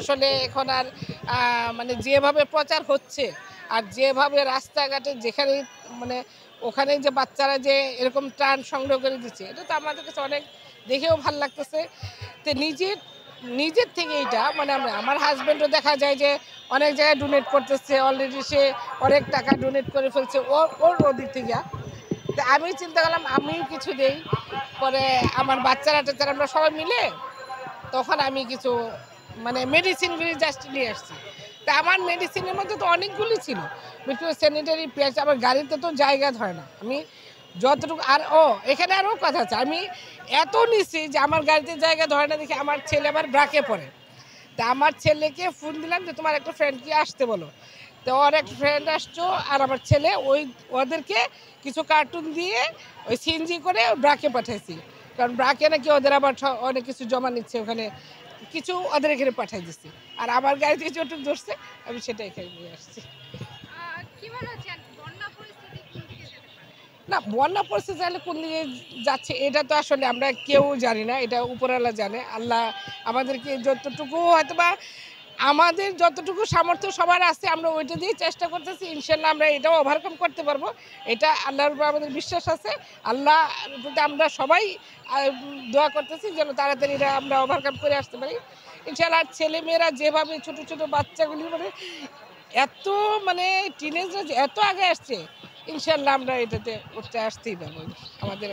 আসলে এখন আর মানে যেভাবে প্রচার হচ্ছে আর যেভাবে রাস্তাঘাটে যেখানে মানে ওখানে যে বাচ্চারা যে এরকম ত্রাণ সংগ্রহ করে দিচ্ছে, এটা তো আমাদের কাছে অনেক দেখেও ভাল লাগতেছে। তো নিজের থেকে এইটা মানে আমার হাজব্যান্ডও দেখা যায় যে অনেক জায়গায় ডোনেট করতেছে, অলরেডি সে অনেক টাকা ডোনেট করে ফেলছে ওর ওদিক থেকে। তো আমি চিন্তা করলাম আমিও কিছু দেই। পরে আমার বাচ্চারা টাচ্চারা আমরা সবাই মিলে তখন আমি কিছু মানে মেডিসিনগুলি জাস্ট নিয়ে আসছি। তা আমার মেডিসিনের মধ্যে তো অনেকগুলি ছিল, বিকজ স্যানিটারি প্যাড। আমার গাড়িতে তো জায়গা ধরে না, আমি যতটুকু আর এখানে আরও কথা আছে, আমি এত নিছি যে আমার গাড়িতে জায়গা ধরে না দেখে আমার ছেলে আবার ব্রাকে পড়ে। তা আমার ছেলেকে ফোন দিলাম যে তোমার একটা ফ্রেন্ডকে আসতে বলো। তো ওর এক ফ্রেন্ড আসছো আর আমার ছেলে ওদেরকে কিছু কার্টুন দিয়ে ওই সিএনজি করে ব্রাকে পাঠাইছি, কারণ ব্রাকে নাকি ওদের আবার অনেক কিছু জমা নিচ্ছে ওখানে, কিছু ওদের এখানে পাঠাই দিচ্ছি। আর আমার গাড়ি থেকে যতটুকু ধরছে আমি সেটা এখানে নিয়ে আসছি। না, বন্যা পরিস্থিতি তাহলে কোন দিকে যাচ্ছে এটা তো আসলে আমরা কেউ জানি না, এটা উপরওয়ালা জানে। আল্লাহ আমাদেরকে যতটুকু হয়তোবা আমাদের যতটুকু সামর্থ্য সবার আছে আমরা ওইটা দিয়ে চেষ্টা করতেছি, ইনশাল্লাহ আমরা এটাও ওভারকাম করতে পারবো। এটা আল্লাহর উপর আমাদের বিশ্বাস আছে। আল্লাহ প্রতি আমরা সবাই দোয়া করতেছি যেন তাড়াতাড়ি এটা আমরা ওভারকাম করে আসতে পারি ইনশাল্লাহ। ছেলেমেয়েরা যেভাবে ছোট ছোট বাচ্চাগুলি মানে এত মানে টিনেজরা এত আগে আসছে, ইনশাল্লাহ আমরা এটাতে উঠতে আসতেই পারবো আমাদের।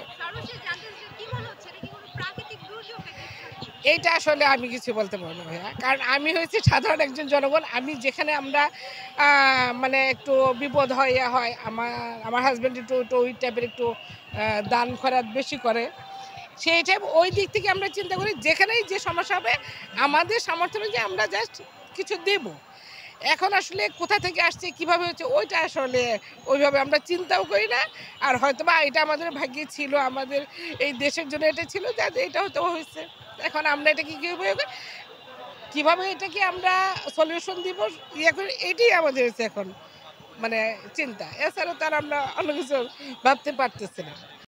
এইটা আসলে আমি কিছু বলতে পারবো না ভাইয়া, কারণ আমি হয়েছি সাধারণ একজন জনগণ। আমি যেখানে আমরা মানে একটু বিপদ হয় হয়, আমার হাজব্যান্ড একটু ওই টাইপের একটু দান খরাত বেশি করে, সেই টাইপ ওই দিক থেকে আমরা চিন্তা করি যেখানেই যে সমস্যা হবে আমাদের সামর্থ্য অনুযায়ী আমরা জাস্ট কিছু দেব। এখন আসলে কোথা থেকে আসছে কিভাবে হচ্ছে ওইটা আসলে ওইভাবে আমরা চিন্তাও করি না। আর হয়তো বা এটা আমাদের ভাগ্যে ছিল, আমাদের এই দেশের জন্য এটা ছিল যে এটা হয়তো হয়েছে। এখন আমরা এটাকে কীভাবে এটাকে আমরা সলিউশন দিব ইয়ে করি, এটাই আমাদের হচ্ছে এখন মানে চিন্তা। এছাড়া তার আমরা অন্য কিছু ভাবতে পারতেছি না।